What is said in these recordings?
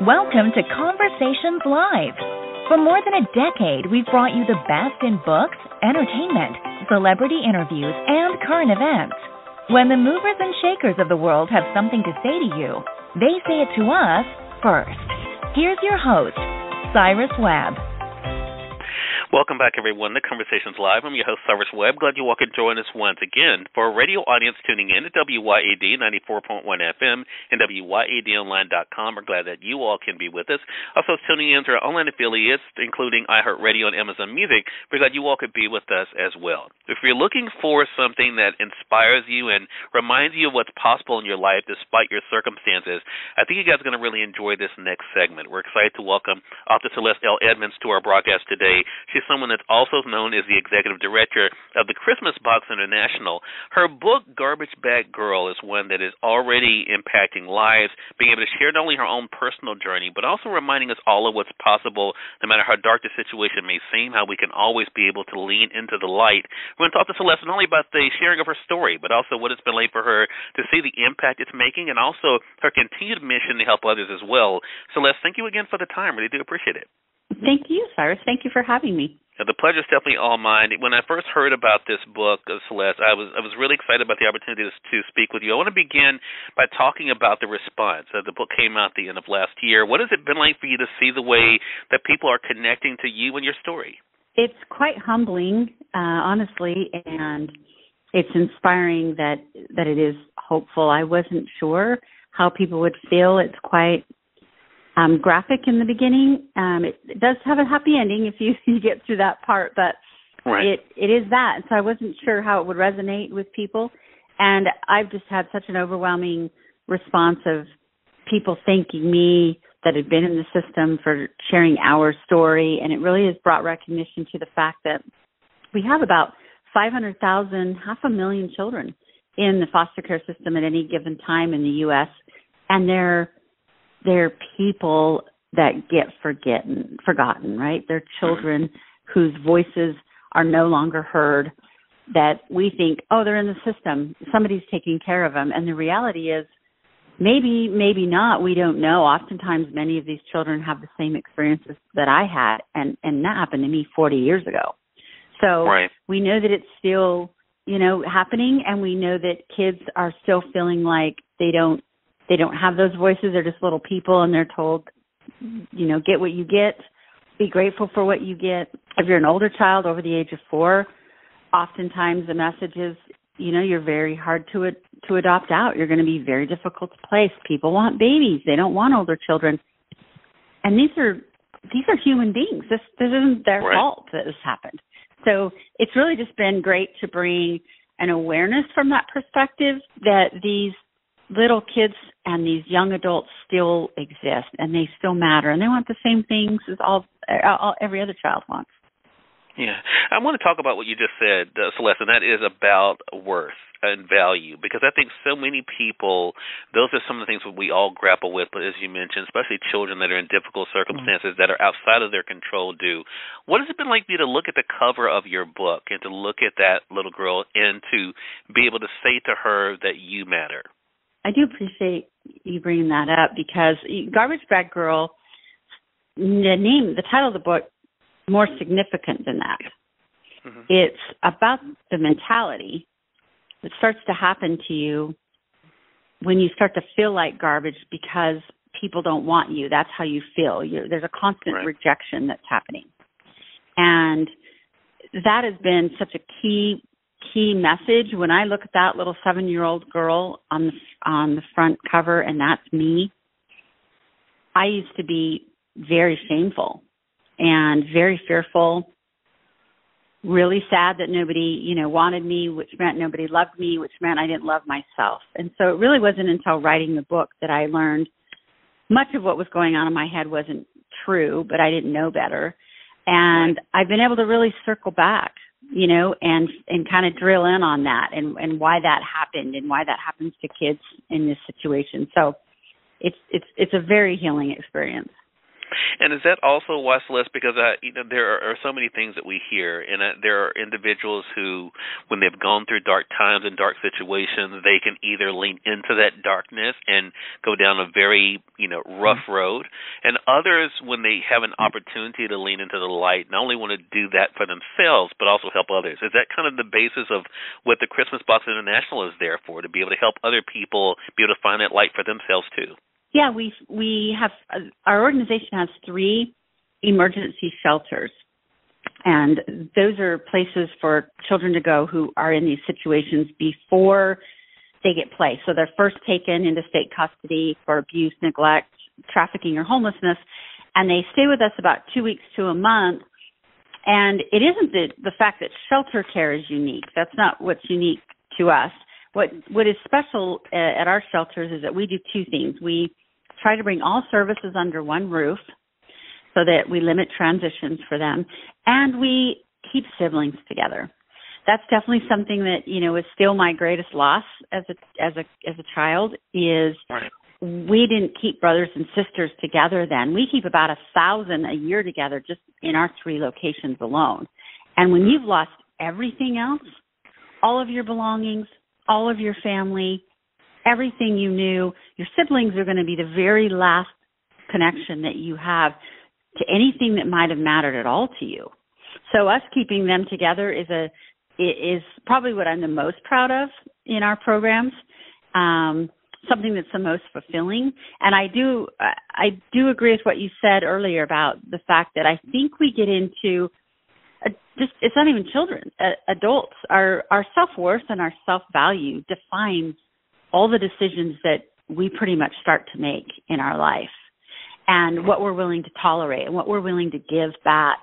Welcome to Conversations Live. For more than a decade, we've brought you the best in books, entertainment, celebrity interviews, and current events. When the movers and shakers of the world have something to say to you, they say it to us first. Here's your host, Cyrus Webb. Welcome back, everyone, to Conversations Live. I'm your host, Cyrus Webb. Glad you all could join us once again. For a radio audience tuning in at WYAD 94.1 FM and WYADonline.com, we're glad that you all can be with us. Also tuning in to our online affiliates, including iHeartRadio and Amazon Music. We're glad you all could be with us as well. If you're looking for something that inspires you and reminds you of what's possible in your life despite your circumstances, I think you guys are going to really enjoy this next segment. We're excited to welcome author Celeste L. Edmunds to our broadcast today. She's someone that's also known as the executive director of the Christmas Box International. Her book, Garbage Bag Girl, is one that is already impacting lives, being able to share not only her own personal journey, but also reminding us all of what's possible, no matter how dark the situation may seem, how we can always be able to lean into the light. We're going to talk to Celeste not only about the sharing of her story, but also what it's been like for her to see the impact it's making, and also her continued mission to help others as well. Celeste, thank you again for the time. Really do appreciate it. Thank you, Cyrus. Thank you for having me. The pleasure is definitely all mine. When I first heard about this book, Celeste, I was really excited about the opportunity to speak with you. I want to begin by talking about the response. The book came out at the end of last year. What has it been like for you to see the way that people are connecting to you and your story? It's quite humbling, honestly, and it's inspiring that it is hopeful. I wasn't sure how people would feel. It's quite graphic in the beginning. It does have a happy ending if you get through that part, but right. It is that. So I wasn't sure how it would resonate with people. And I've just had such an overwhelming response of people thanking me that had been in the system for sharing our story. And it really has brought recognition to the fact that we have about 500,000, 500,000 children in the foster care system at any given time in the U.S. And they're people that get forgotten, right? They're children whose voices are no longer heard, that we think, oh, they're in the system, somebody's taking care of them. And the reality is maybe not, we don't know. Oftentimes many of these children have the same experiences that I had, and that happened to me 40 years ago. So right. We know that it's still, happening, and we know that kids are still feeling like they don't have those voices. They're just little people, and they're told, get what you get, be grateful for what you get. If you're an older child over the age of 4, oftentimes the message is, you're very hard to adopt out. You're going to be very difficult to place. People want babies. They don't want older children. And these are human beings. This isn't their fault that this happened. So it's really just been great to bring an awareness from that perspective that these little kids and these young adults still exist, and they still matter, and they want the same things as every other child wants. Yeah. I want to talk about what you just said, Celeste, and that is about worth and value, because I think so many people, those are some of the things that we all grapple with, but as you mentioned, especially children that are in difficult circumstances that are outside of their control do. What has it been like for you to look at the cover of your book and to look at that little girl and to be able to say to her that you matter? I do appreciate you bringing that up, because Garbage Bag Girl, the title of the book, more significant than that. Mm-hmm. It's about the mentality that starts to happen to you when you start to feel like garbage because people don't want you. That's how you feel. There's a constant rejection that's happening. And that has been such a key message. When I look at that little 7-year-old girl on the front cover, and that's me, I used to be very shameful and very fearful, really sad that nobody, wanted me, which meant nobody loved me, which meant I didn't love myself. And so it really wasn't until writing the book that I learned much of what was going on in my head wasn't true, but I didn't know better. And I've been able to really circle back, and kind of drill in on that and why that happened and why that happens to kids in this situation. So it's a very healing experience. And is that also why, Celeste, because there are so many things that we hear, and there are individuals who, when they've gone through dark times and dark situations, they can either lean into that darkness and go down a very, rough road, and others, when they have an opportunity to lean into the light, not only want to do that for themselves, but also help others. Is that kind of the basis of what the Christmas Box International is there for, to be able to help other people be able to find that light for themselves too? Yeah, we have, our organization has 3 emergency shelters, and those are places for children to go who are in these situations before they get placed. So they're first taken into state custody for abuse, neglect, trafficking, or homelessness, and they stay with us about 2 weeks to a month. And it isn't the fact that shelter care is unique. That's not what's unique to us. What is special at our shelters is that we do 2 things. We try to bring all services under one roof so that we limit transitions for them, and we keep siblings together. That's definitely something that, is still my greatest loss as a child, is we didn't keep brothers and sisters together then. We keep about 1,000 a year together just in our 3 locations alone. And when you've lost everything else, all of your belongings, all of your family, everything you knew, your siblings are going to be the very last connection that you have to anything that might have mattered at all to you. So us keeping them together is probably what I'm the most proud of in our programs, something that's the most fulfilling. And I do agree with what you said earlier about the fact that I think we get into it's not even children, adults. Our self-worth and our self-value defines all the decisions that we pretty much start to make in our life, and what we're willing to tolerate and what we're willing to give back.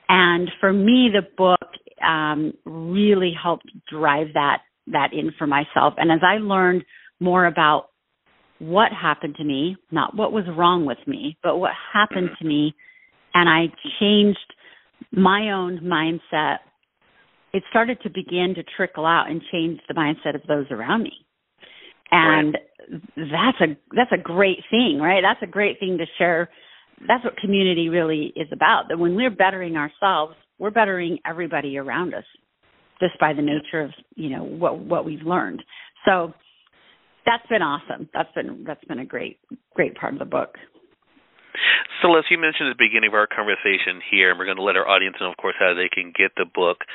And for me, the book really helped drive that in for myself. And as I learned more about what happened to me, not what was wrong with me, but what happened to me, and I changed my own mindset, it started to begin to trickle out and change the mindset of those around me. And that's a great thing, right? That's a great thing to share. That's what community really is about, that when we're bettering ourselves, we're bettering everybody around us just by the nature of, what we've learned. So that's been awesome. That's been a great part of the book. Celeste, you mentioned at the beginning of our conversation here, and we're going to let our audience know, of course, how they can get the book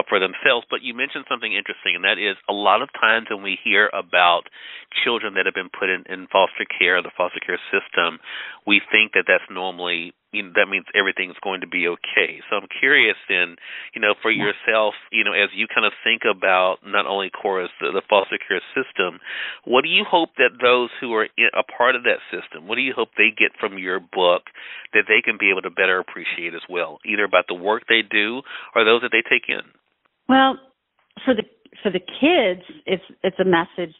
for themselves, but you mentioned something interesting, and that is a lot of times when we hear about children that have been put in foster care, the foster care system, we think that that's normally, that means everything's going to be okay. So I'm curious then, for yourself, as you kind of think about not only Chorus, the foster care system, what do you hope that those who are a part of that system, what do you hope they get from your book that they can be able to better appreciate as well, either about the work they do or those that they take in? Well, for the kids, it's a message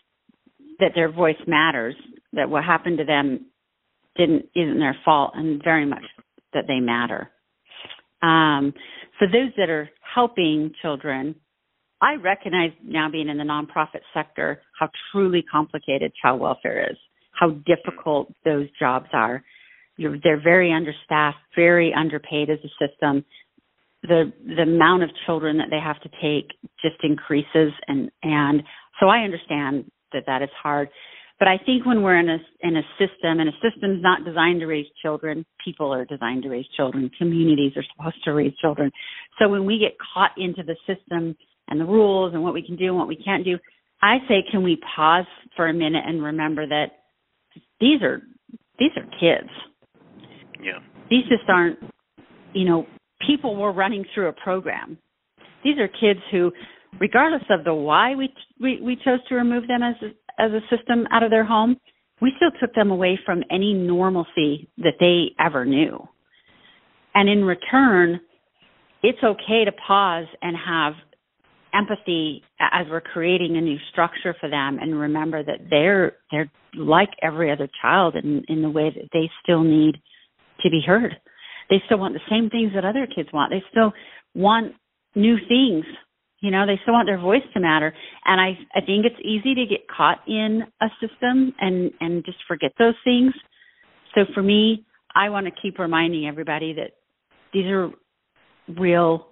that their voice matters, that what happened to them isn't their fault, and very much that they matter. For those that are helping children, I recognize now, being in the nonprofit sector, how truly complicated child welfare is, how difficult those jobs are. They're very understaffed, very underpaid as a system. The amount of children that they have to take just increases, and so I understand that is hard. But I think when we're in a system, and a system's not designed to raise children, people are designed to raise children, communities are supposed to raise children. So when we get caught into the system and the rules and what we can do and what we can't do, I say, can we pause for a minute and remember that these are kids. Yeah. These just aren't, people we're running through a program. These are kids who, regardless of the why we chose to remove them as a system out of their home, we still took them away from any normalcy that they ever knew. And in return, it's okay to pause and have empathy as we're creating a new structure for them, and remember that they're like every other child in the way that they still need to be heard. They still want the same things that other kids want. They still want new things. They still want their voice to matter. And I think it's easy to get caught in a system and just forget those things. So for me, I want to keep reminding everybody that these are real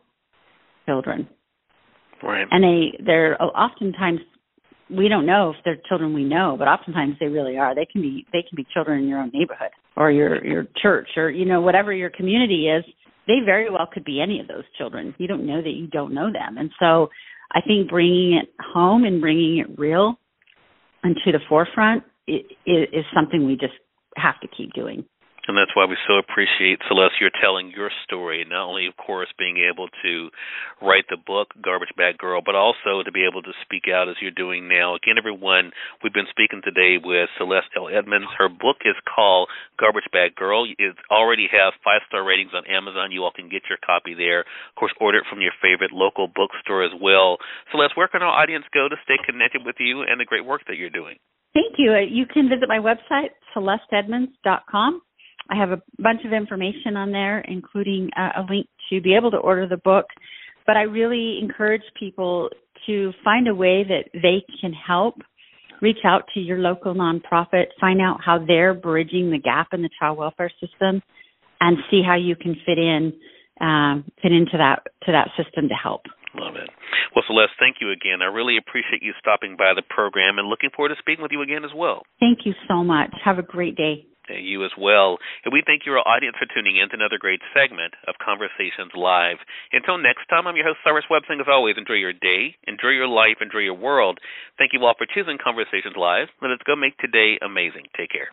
children. Right. And they're oftentimes, we don't know if they're children we know, but oftentimes they really are. They can be children in your own neighborhood or your church or, whatever your community is. They very well could be any of those children. You don't know that you don't know them. And so I think bringing it home and bringing it real and to the forefront is something we just have to keep doing. And that's why we so appreciate, Celeste, you're telling your story, not only, of course, being able to write the book, Garbage Bag Girl, but also to be able to speak out as you're doing now. Again, everyone, we've been speaking today with Celeste L. Edmunds. Her book is called Garbage Bag Girl. It already has 5-star ratings on Amazon. You all can get your copy there. Of course, order it from your favorite local bookstore as well. Celeste, where can our audience go to stay connected with you and the great work that you're doing? Thank you. You can visit my website, celesteedmunds.com. I have a bunch of information on there, including a link to be able to order the book. But I really encourage people to find a way that they can help. Reach out to your local nonprofit, find out how they're bridging the gap in the child welfare system, and see how you can fit into that system to help. Love it. Well, Celeste, thank you again. I really appreciate you stopping by the program and looking forward to speaking with you again as well. Thank you so much. Have a great day. You as well. And we thank your audience for tuning in to another great segment of Conversations Live. Until next time, I'm your host, Cyrus Webb, saying as always, enjoy your day, enjoy your life, enjoy your world. Thank you all for choosing Conversations Live. Let us go make today amazing. Take care.